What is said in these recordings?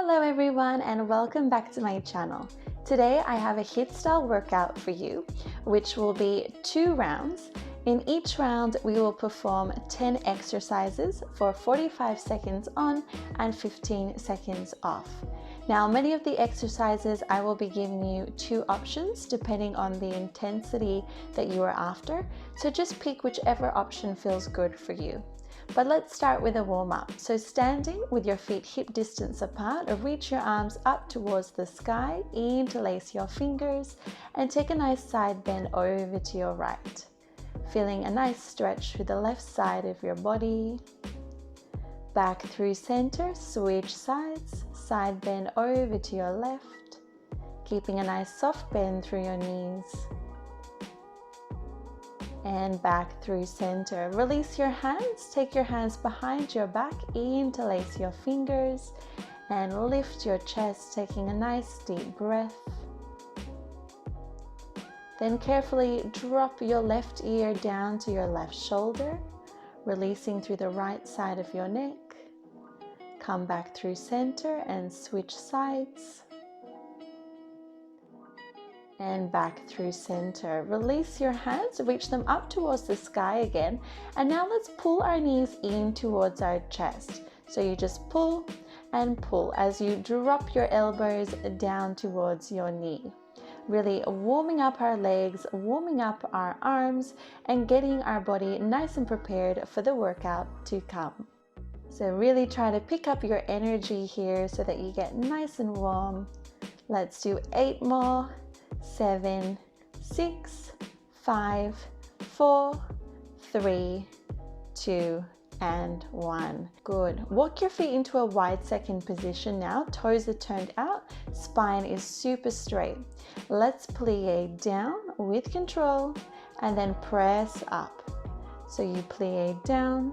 Hello everyone and welcome back to my channel. Today I have a HIIT style workout for you, which will be 2 rounds. In each round we will perform 10 exercises for 45 seconds on and 15 seconds off. Now many of the exercises I will be giving you 2 options depending on the intensity that you are after, so just pick whichever option feels good for you. But let's start with a warm-up. So standing with your feet hip distance apart, reach your arms up towards the sky, interlace your fingers, and take a nice side bend over to your right. Feeling a nice stretch through the left side of your body. Back through center, switch sides, side bend over to your left. Keeping a nice soft bend through your knees. And back through center. Release your hands, take your hands behind your back, interlace your fingers, and lift your chest, taking a nice deep breath. Then carefully drop your left ear down to your left shoulder, releasing through the right side of your neck. Come back through center and switch sides. And back through center. Release your hands, reach them up towards the sky again, and now let's pull our knees in towards our chest. So you just pull and pull as you drop your elbows down towards your knee. Really warming up our legs, warming up our arms, and getting our body nice and prepared for the workout to come. So really try to pick up your energy here so that you get nice and warm. Let's do 8 more. 7, 6, 5, 4, 3, 2, and 1. Good. Walk your feet into a wide second position now. Toes are turned out. Spine is super straight. Let's plie down with control and then press up. So you plie down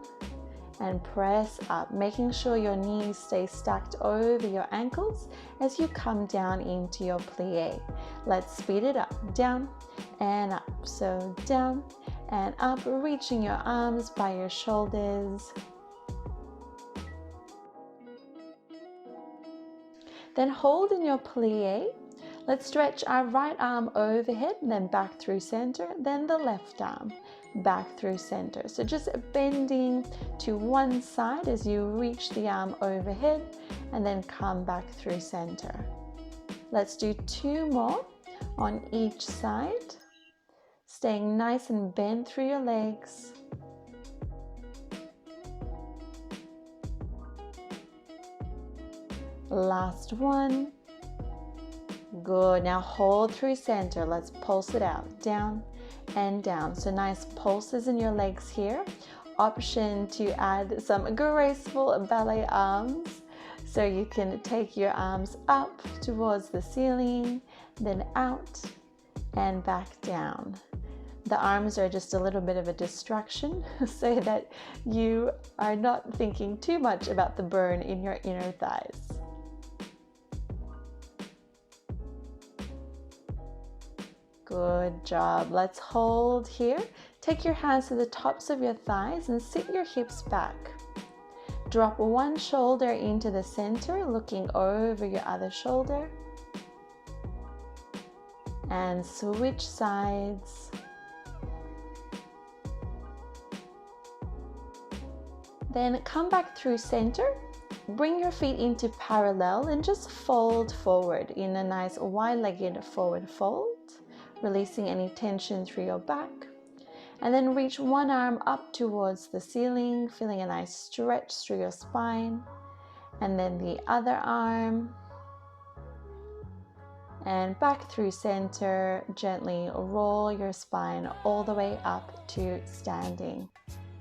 and press up, making sure your knees stay stacked over your ankles as you come down into your plie. Let's speed it up, down and up. So down and up, reaching your arms by your shoulders. Then hold in your plie. Let's stretch our right arm overhead, then back through center, then the left arm back through center. So just bending to one side as you reach the arm overhead and then come back through center. Let's do 2 more on each side, staying nice and bent through your legs. Last one. Good. Now hold through center. Let's pulse it out, down and down. So nice pulses in your legs here. Option to add some graceful ballet arms. So you can take your arms up towards the ceiling, then out and back down. The arms are just a little bit of a distraction so that you are not thinking too much about the burn in your inner thighs. Good job. Let's hold here. Take your hands to the tops of your thighs and sit your hips back. Drop one shoulder into the center, looking over your other shoulder. And switch sides. Then come back through center. Bring your feet into parallel and just fold forward in a nice wide-legged forward fold. Releasing any tension through your back, and then reach one arm up towards the ceiling, feeling a nice stretch through your spine, and then the other arm, and back through center. Gently roll your spine all the way up to standing.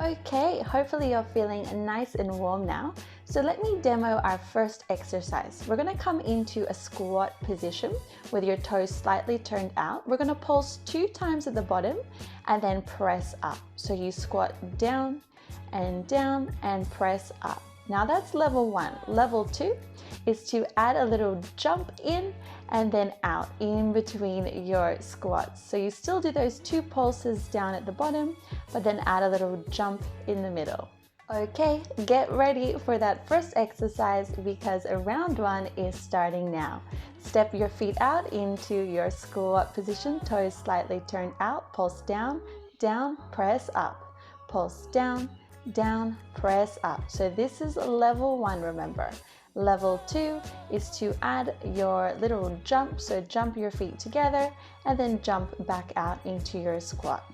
Okay, hopefully you're feeling nice and warm now. So let me demo our first exercise. We're going to come into a squat position with your toes slightly turned out. We're going to pulse 2 times at the bottom and then press up. So you squat down and press up. Now that's level 1. Level 2 is to add a little jump in and then out in between your squats. So you still do those 2 pulses down at the bottom, but then add a little jump in the middle. Okay, get ready for that first exercise because round one is starting now. Step your feet out into your squat position, toes slightly turned out, pulse down, down, press up, pulse down, down, press up. So this is level one, remember. Level two is to add your little jump, so jump your feet together and then jump back out into your squat.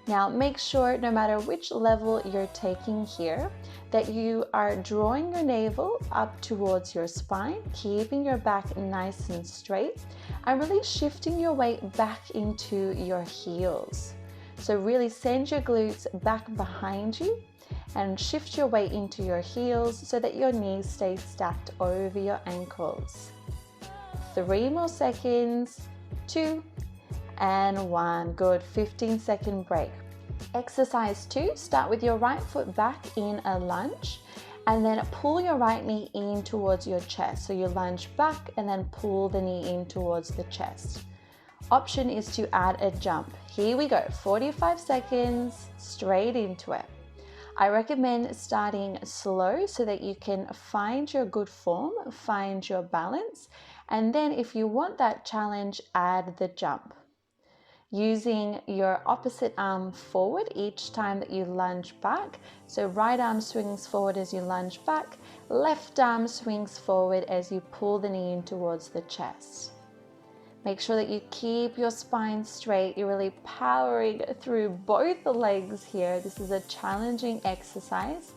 Now make sure, no matter which level you're taking here, that you are drawing your navel up towards your spine, keeping your back nice and straight, and really shifting your weight back into your heels. So really send your glutes back behind you and shift your weight into your heels so that your knees stay stacked over your ankles. 3 more seconds, 2 and 1. Good. 15-second break. Exercise 2, start with your right foot back in a lunge and then pull your right knee in towards your chest. So you lunge back and then pull the knee in towards the chest. Option is to add a jump. Here we go, 45 seconds straight into it. I recommend starting slow so that you can find your good form, find your balance, and then if you want that challenge, add the jump. Using your opposite arm forward each time that you lunge back. So right arm swings forward as you lunge back, left arm swings forward as you pull the knee in towards the chest. Make sure that you keep your spine straight. You're really powering through both the legs here. This is a challenging exercise.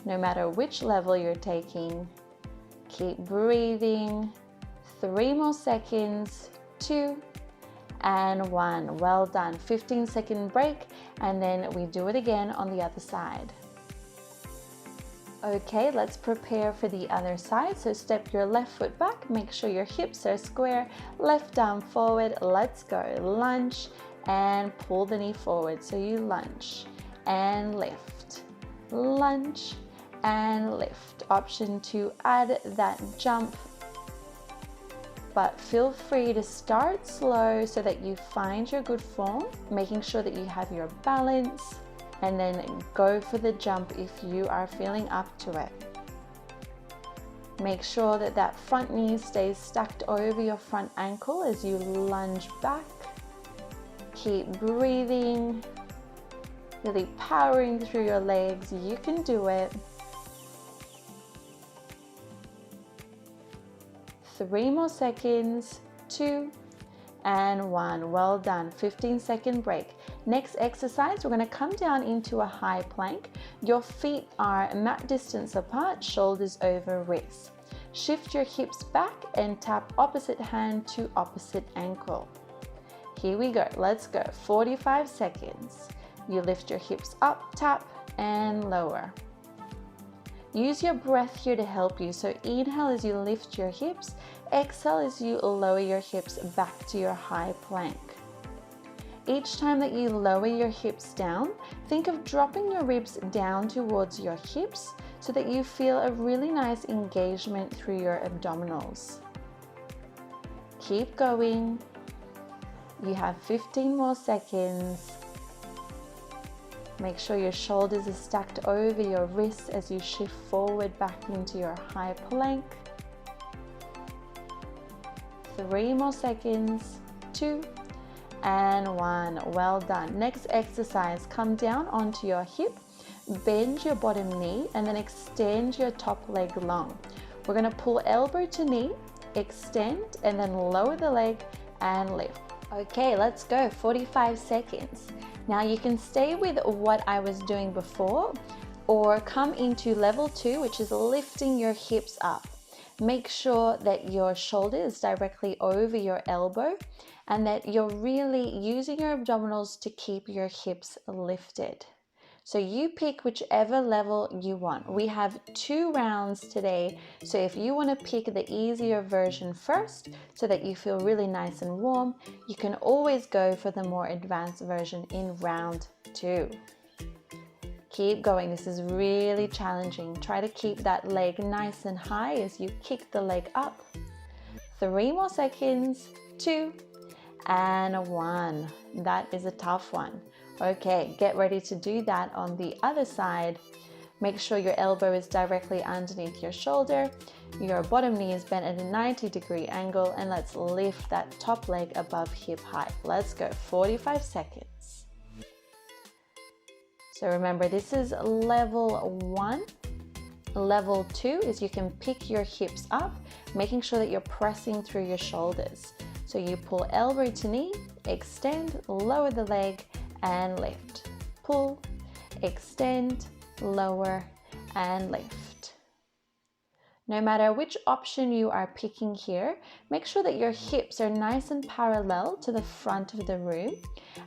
No matter which level you're taking, keep breathing. 3 more seconds, 2 and 1. Well done. 15-second break, and then we do it again on the other side. Okay, let's prepare for the other side. So step your left foot back, make sure your hips are square, left arm forward, let's go. Lunge and pull the knee forward. So you lunge and lift, lunge and lift. Option to add that jump, but feel free to start slow so that you find your good form, making sure that you have your balance, and then go for the jump if you are feeling up to it. Make sure that that front knee stays stacked over your front ankle as you lunge back. Keep breathing, really powering through your legs. You can do it. 3 more seconds, 2 and 1. Well done. 15-second break. Next exercise, we're going to come down into a high plank. Your feet are mat distance apart, shoulders over wrists. Shift your hips back and tap opposite hand to opposite ankle. Here we go. Let's go. 45 seconds. You lift your hips up, tap, and lower. Use your breath here to help you. So inhale as you lift your hips, exhale as you lower your hips back to your high plank. Each time that you lower your hips down, think of dropping your ribs down towards your hips so that you feel a really nice engagement through your abdominals. Keep going. You have 15 more seconds. Make sure your shoulders are stacked over your wrists as you shift forward back into your high plank. 3 more seconds, 2 and 1. Well done. Next exercise, come down onto your hip, bend your bottom knee, and then extend your top leg long. We're going to pull elbow to knee, extend, and then lower the leg and lift. Okay, let's go. 45 seconds. Now you can stay with what I was doing before or come into level 2, which is lifting your hips up. Make sure that your shoulder is directly over your elbow and that you're really using your abdominals to keep your hips lifted. So you pick whichever level you want. We have 2 rounds today, so if you want to pick the easier version first so that you feel really nice and warm, you can always go for the more advanced version in round 2. Keep going. This is really challenging. Try to keep that leg nice and high as you kick the leg up. 3 more seconds, 2 and 1. That is a tough one. Okay, get ready to do that on the other side. Make sure your elbow is directly underneath your shoulder. Your bottom knee is bent at a 90-degree angle, and let's lift that top leg above hip height. Let's go, 45 seconds. So remember, this is level 1. Level 2 is you can pick your hips up, making sure that you're pressing through your shoulders. So you pull elbow to knee, extend, lower the leg, and lift. Pull, extend, lower, and lift. No matter which option you are picking here, make sure that your hips are nice and parallel to the front of the room,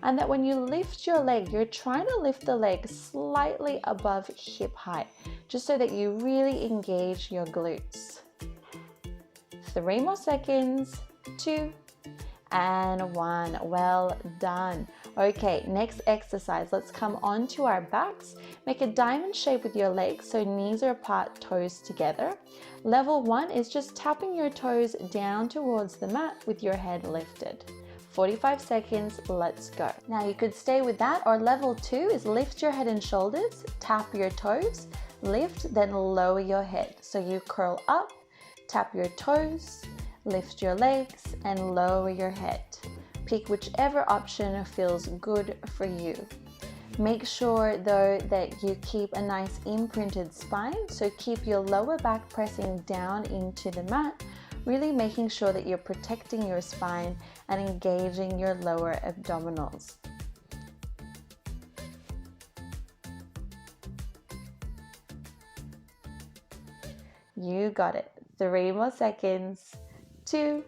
and that when you lift your leg, you're trying to lift the leg slightly above hip height, just so that you really engage your glutes. 3 more seconds, 2, and 1. Well done. Okay, next exercise. Let's come onto our backs. Make a diamond shape with your legs so knees are apart, toes together. Level 1 is just tapping your toes down towards the mat with your head lifted. 45 seconds, let's go. Now you could stay with that, or level 2 is lift your head and shoulders, tap your toes, lift, then lower your head. So you curl up, tap your toes, lift your legs, and lower your head. Pick whichever option feels good for you. Make sure though that you keep a nice imprinted spine, so keep your lower back pressing down into the mat, really making sure that you're protecting your spine and engaging your lower abdominals. You got it. 3 more seconds, 2,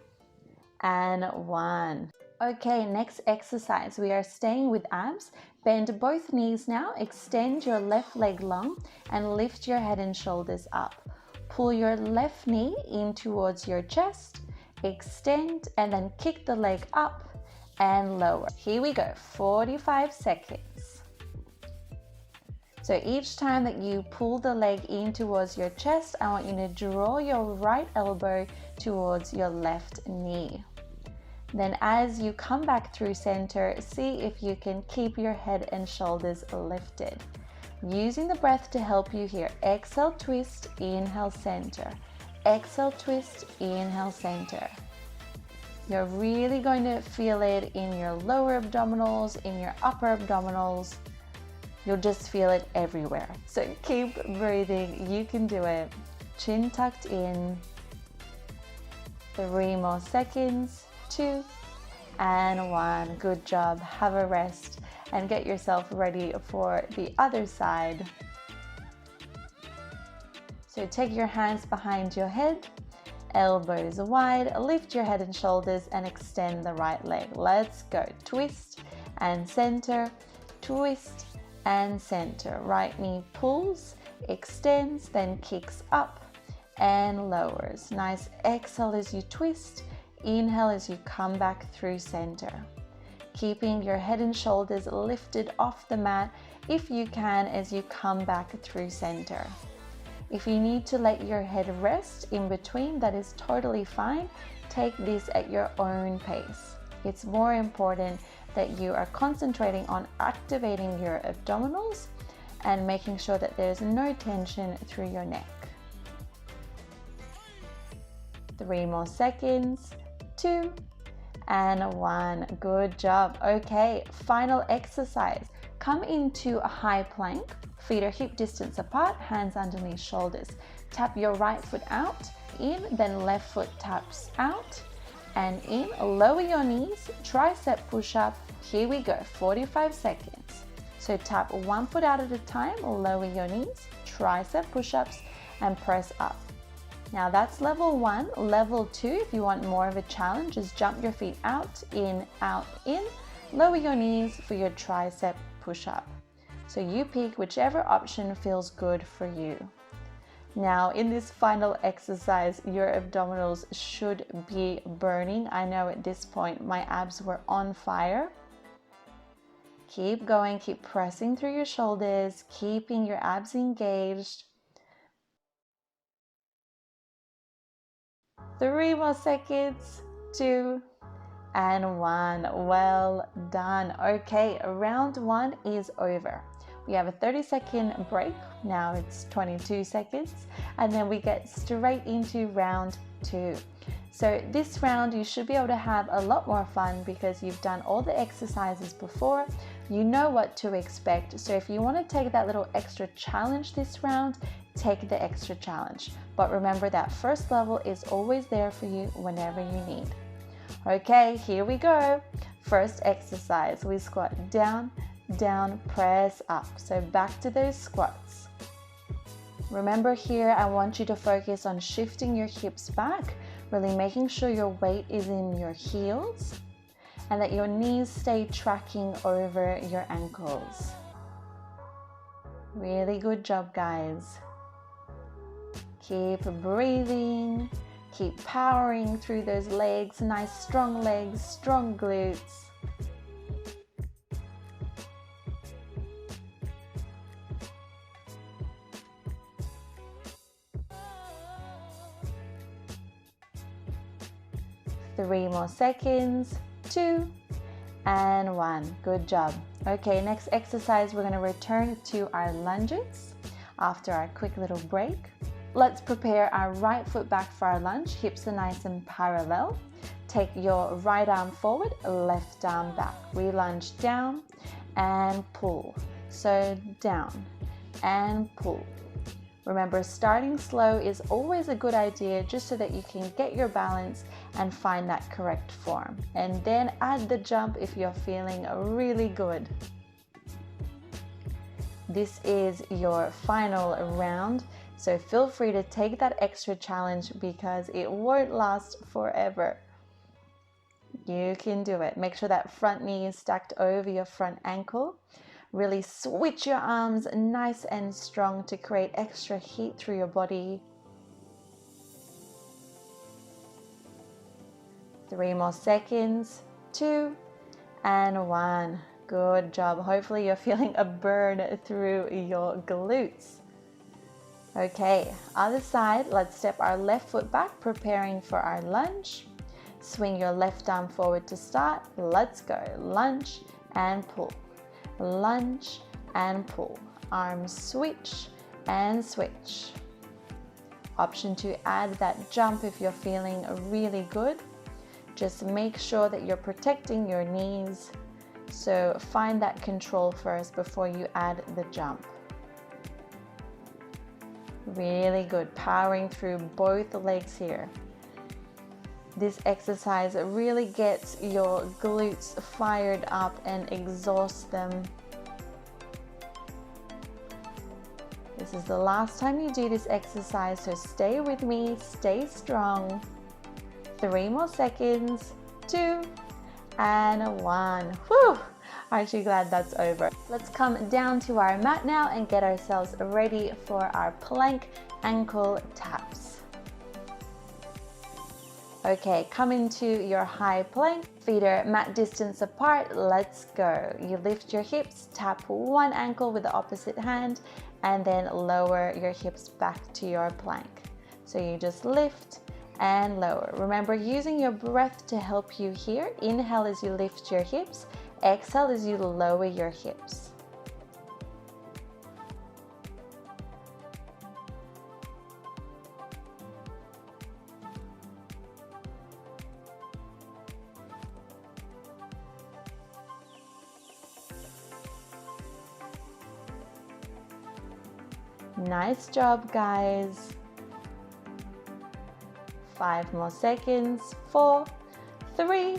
and 1. Okay, next exercise. We are staying with abs. Bend both knees now, extend your left leg long, and lift your head and shoulders up. Pull your left knee in towards your chest, extend, and then kick the leg up and lower. Here we go, 45 seconds. So each time that you pull the leg in towards your chest, I want you to draw your right elbow towards your left knee. Then as you come back through center, see if you can keep your head and shoulders lifted. Using the breath to help you here. Exhale, twist, inhale, center. Exhale, twist, inhale, center. You're really going to feel it in your lower abdominals, in your upper abdominals. You'll just feel it everywhere. So keep breathing, you can do it. Chin tucked in. 3 more seconds, 2, and 1. Good job. Have a rest and get yourself ready for the other side. So take your hands behind your head, elbows wide, lift your head and shoulders and extend the right leg. Let's go. Twist and center, twist and center. Right knee pulls, extends, then kicks up and lowers. Nice exhale as you twist, inhale as you come back through center. Keeping your head and shoulders lifted off the mat if you can as you come back through center. If you need to let your head rest in between, that is totally fine. Take this at your own pace. It's more important that you are concentrating on activating your abdominals and making sure that there's no tension through your neck. 3 more seconds, 2, and 1. Good job. Okay, final exercise. Come into a high plank. Feet are hip distance apart, hands underneath shoulders. Tap your right foot out, in, then left foot taps out and in. Lower your knees, tricep push up. Here we go, 45 seconds. So tap one foot out at a time, lower your knees, tricep push ups, and press up. Now that's level 1. Level 2, if you want more of a challenge, is jump your feet out, in, lower your knees for your tricep push up. So you pick whichever option feels good for you. Now in this final exercise, your abdominals should be burning. I know at this point my abs were on fire. Keep going, keep pressing through your shoulders, keeping your abs engaged. 3 more seconds, 2, and 1. Well done. Okay, round 1 is over. We have a 30-second break. Now it's 22 seconds. And then we get straight into round 2. So this round you should be able to have a lot more fun because you've done all the exercises before. You know what to expect. So if you want to take that little extra challenge this round, take the extra challenge. But remember that first level is always there for you whenever you need. Okay, here we go. First exercise, we squat down, down, press up. So back to those squats. Remember here, I want you to focus on shifting your hips back, really making sure your weight is in your heels and that your knees stay tracking over your ankles. Really good job, guys. Keep breathing. Keep powering through those legs. Nice strong legs, strong glutes. Three more seconds. 2 and 1. Good job. Okay, next exercise, we're going to return to our lunges after our quick little break. Let's prepare our right foot back for our lunge. Hips are nice and parallel. Take your right arm forward, left arm back. We lunge down and pull. So down and pull. Remember, starting slow is always a good idea just so that you can get your balance and find that correct form. And then add the jump if you're feeling really good. This is your final round, so feel free to take that extra challenge because it won't last forever. You can do it. Make sure that front knee is stacked over your front ankle. Really switch your arms nice and strong to create extra heat through your body. 3 more seconds. 2 and 1. Good job. Hopefully you're feeling a burn through your glutes. Okay, other side. Let's step our left foot back, preparing for our lunge. Swing your left arm forward to start. Let's go. Lunge and pull. Lunge and pull. Arms switch and switch. Option to add that jump if you're feeling really good. Just make sure that you're protecting your knees. So find that control first before you add the jump. Really good. Powering through both legs here. This exercise really gets your glutes fired up and exhausts them. This is the last time you do this exercise, so stay with me, stay strong. 3 more seconds. 2 and 1. Whew! Aren't you glad that's over? Let's come down to our mat now and get ourselves ready for our plank ankle taps. Okay, come into your high plank, feet are mat distance apart, let's go. You lift your hips, tap one ankle with the opposite hand, and then lower your hips back to your plank. So you just lift and lower. Remember, using your breath to help you here. Inhale as you lift your hips, exhale as you lower your hips. Nice job, guys. 5 more seconds. 4, 3,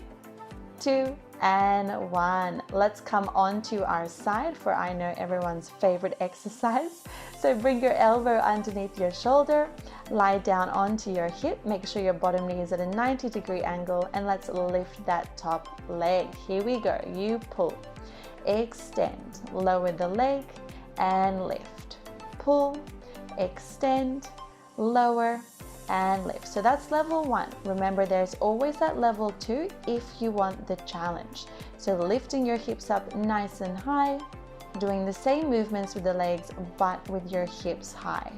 2, and 1. Let's come onto our side for I know everyone's favorite exercise. So bring your elbow underneath your shoulder, lie down onto your hip, make sure your bottom knee is at a 90-degree angle, and let's lift that top leg. Here we go. You pull, extend, lower the leg, and lift. Pull, extend, lower, and lift. So that's level 1. Remember, there's always that level 2 if you want the challenge. So lifting your hips up nice and high, doing the same movements with the legs but with your hips high.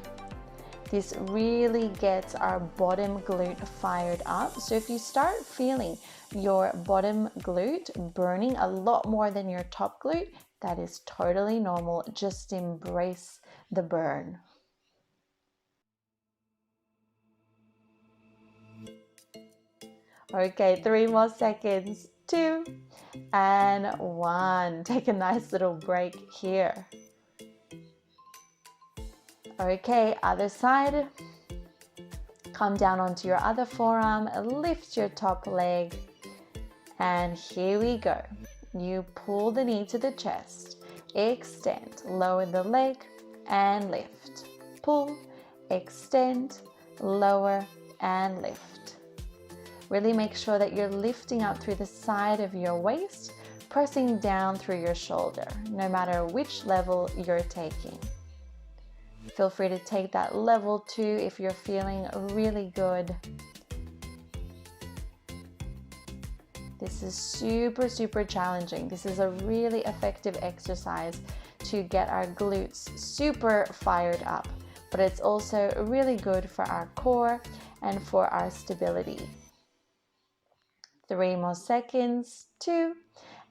This really gets our bottom glute fired up. So if you start feeling your bottom glute burning a lot more than your top glute, that is totally normal. Just embrace the burn. Okay, 3 more seconds. 2 and 1. Take a nice little break here. Okay, other side. Come down onto your other forearm, lift your top leg, and here we go. You pull the knee to the chest, extend, lower the leg, and lift. Pull, extend, lower, and lift. Really make sure that you're lifting up through the side of your waist, pressing down through your shoulder, no matter which level you're taking. Feel free to take that level 2 if you're feeling really good. This is super, super challenging. This is a really effective exercise to get our glutes super fired up, but it's also really good for our core and for our stability. 3 more seconds. 2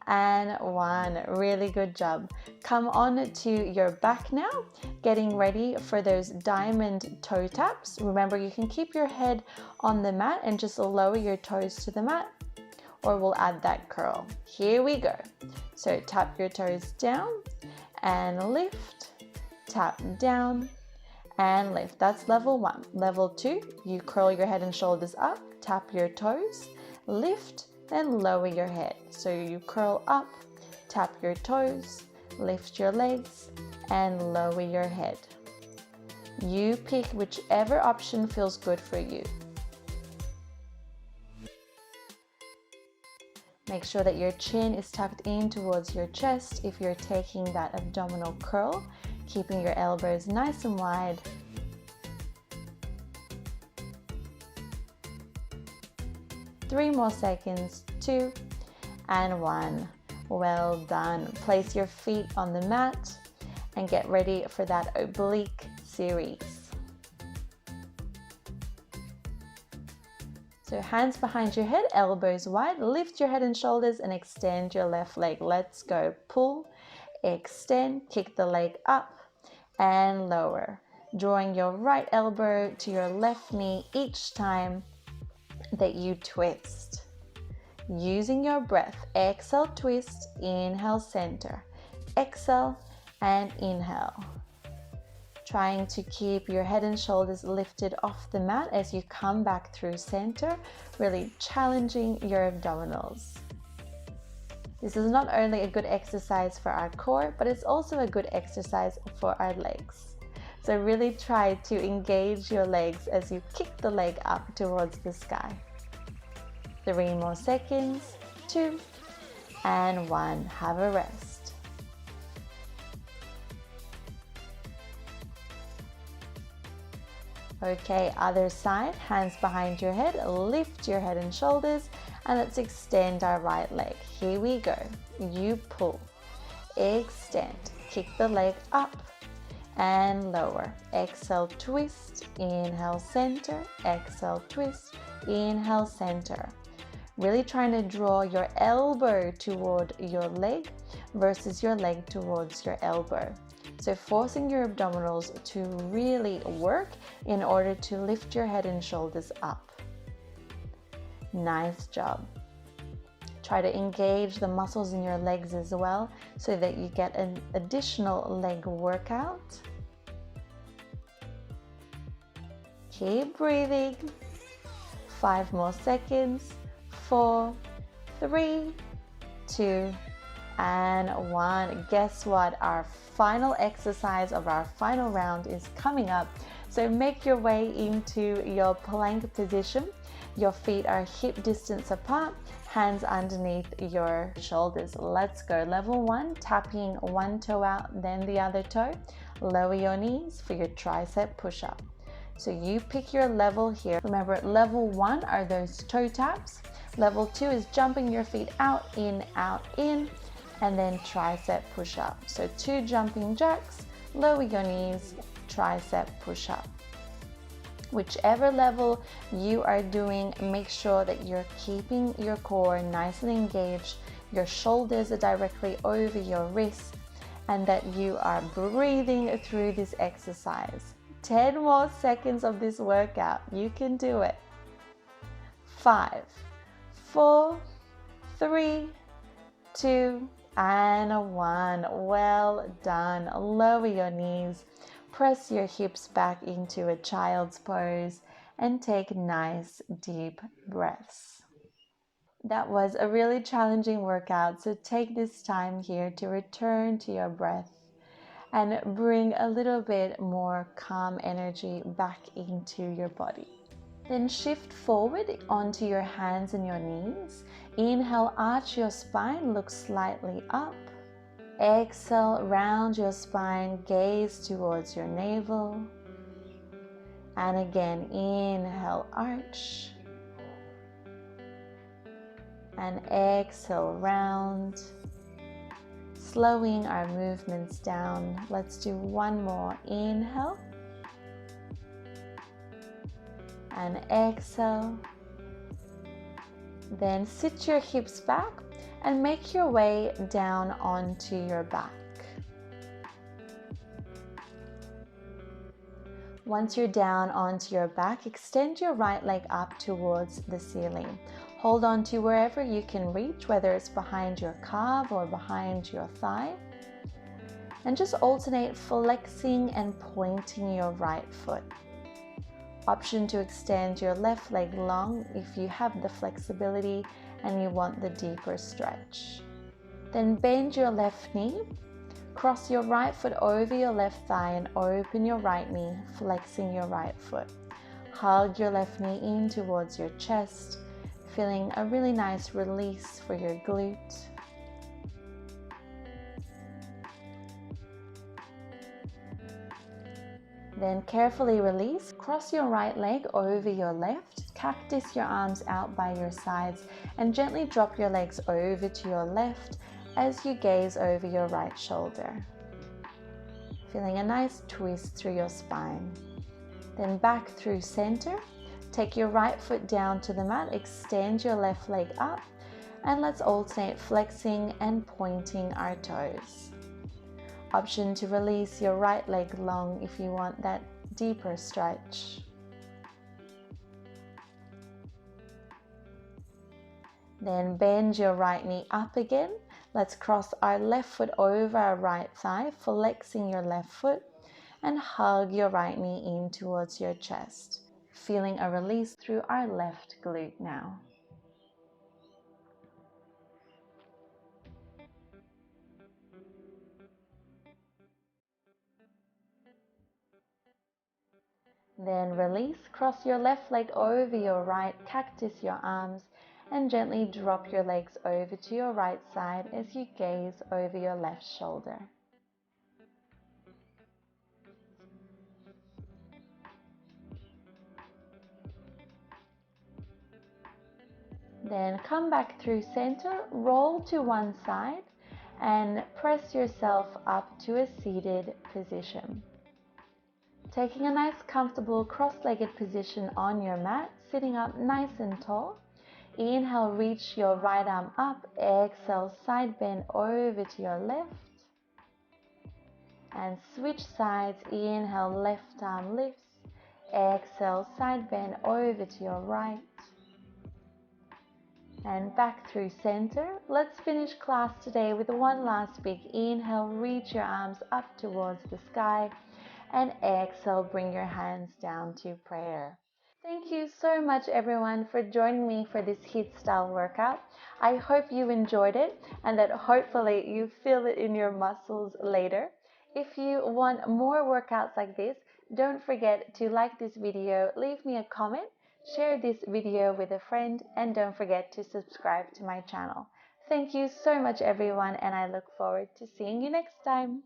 and 1. Really good job. Come on to your back now, getting ready for those diamond toe taps. Remember, you can keep your head on the mat and just lower your toes to the mat, or we'll add that curl. Here we go. So tap your toes down and lift, tap down and lift. That's level 1. Level 2, you curl your head and shoulders up, tap your toes, lift, then lower your head. So you curl up, tap your toes, lift your legs, and lower your head. You pick whichever option feels good for you. Make sure that your chin is tucked in towards your chest if you're taking that abdominal curl, keeping your elbows nice and wide. Three more seconds. 2 and 1. Well done. Place your feet on the mat and get ready for that oblique series. So hands behind your head, elbows wide, lift your head and shoulders and extend your left leg. Let's go. Pull, extend, kick the leg up and lower. Drawing your right elbow to your left knee each time that you twist. Using your breath, exhale, twist, inhale, center. Exhale and inhale. Trying to keep your head and shoulders lifted off the mat as you come back through center, really challenging your abdominals. This is not only a good exercise for our core, but it's also a good exercise for our legs. So really try to engage your legs as you kick the leg up towards the sky. 3 more seconds. 2 and 1. Have a rest. Okay, other side, hands behind your head, lift your head and shoulders, and let's extend our right leg. Here we go. You pull, extend, kick the leg up and lower. Exhale, twist, inhale, center, exhale, twist, inhale, center. Really trying to draw your elbow toward your leg versus your leg towards your elbow. So forcing your abdominals to really work in order to lift your head and shoulders up. Nice job. Try to engage the muscles in your legs as well so that you get an additional leg workout. Keep breathing. 5 more seconds. 4, 3, 2, and 1. Guess what? Our final exercise of our final round is coming up. So make your way into your plank position. Your feet are hip distance apart, hands underneath your shoulders. Let's go. Level 1, tapping one toe out, then the other toe. Lower your knees for your tricep push up. So you pick your level here. Remember, level 1 are those toe taps. Level 2 is jumping your feet out, in, and then tricep push up. So 2 jumping jacks, lower your knees, tricep push up. Whichever level you are doing, make sure that you're keeping your core nice and engaged, your shoulders are directly over your wrists, and that you are breathing through this exercise. 10 more seconds of this workout. You can do it. 5, 4, 3, 2, and 1. Well done. Lower your knees. Press your hips back into a child's pose and take nice deep breaths. That was a really challenging workout, so take this time here to return to your breath and bring a little bit more calm energy back into your body. Then shift forward onto your hands and your knees. Inhale, arch your spine, look slightly up. Exhale, round your spine, gaze towards your navel. And again, inhale, arch. And exhale, round. Slowing our movements down. Let's do one more. Inhale. And exhale. Then sit your hips back and make your way down onto your back. Once you're down onto your back, extend your right leg up towards the ceiling. Hold on to wherever you can reach, whether it's behind your calf or behind your thigh. And just alternate flexing and pointing your right foot. Option to extend your left leg long if you have the flexibility and you want the deeper stretch. Then bend your left knee, cross your right foot over your left thigh and open your right knee, flexing your right foot. Hug your left knee in towards your chest, feeling a really nice release for your glute. Then carefully release, cross your right leg over your left, cactus your arms out by your sides, and gently drop your legs over to your left as you gaze over your right shoulder. Feeling a nice twist through your spine. Then back through center, take your right foot down to the mat, extend your left leg up, and let's alternate flexing and pointing our toes. Option to release your right leg long if you want that deeper stretch. Then bend your right knee up again. Let's cross our left foot over our right thigh, flexing your left foot, and hug your right knee in towards your chest. Feeling a release through our left glute now. Then release, cross your left leg over your right, cactus your arms, and gently drop your legs over to your right side as you gaze over your left shoulder. Then come back through center, roll to one side, and press yourself up to a seated position. Taking a nice comfortable cross-legged position on your mat, sitting up nice and tall. Inhale, reach your right arm up. Exhale, side bend over to your left. And switch sides. Inhale, left arm lifts. Exhale, side bend over to your right. And back through center. Let's finish class today with one last big inhale. Reach your arms up towards the sky. And exhale, bring your hands down to prayer. Thank you so much everyone for joining me for this HIIT style workout. I hope you enjoyed it and that hopefully you feel it in your muscles later. If you want more workouts like this, don't forget to like this video, leave me a comment, share this video with a friend, and don't forget to subscribe to my channel. Thank you so much everyone, and I look forward to seeing you next time.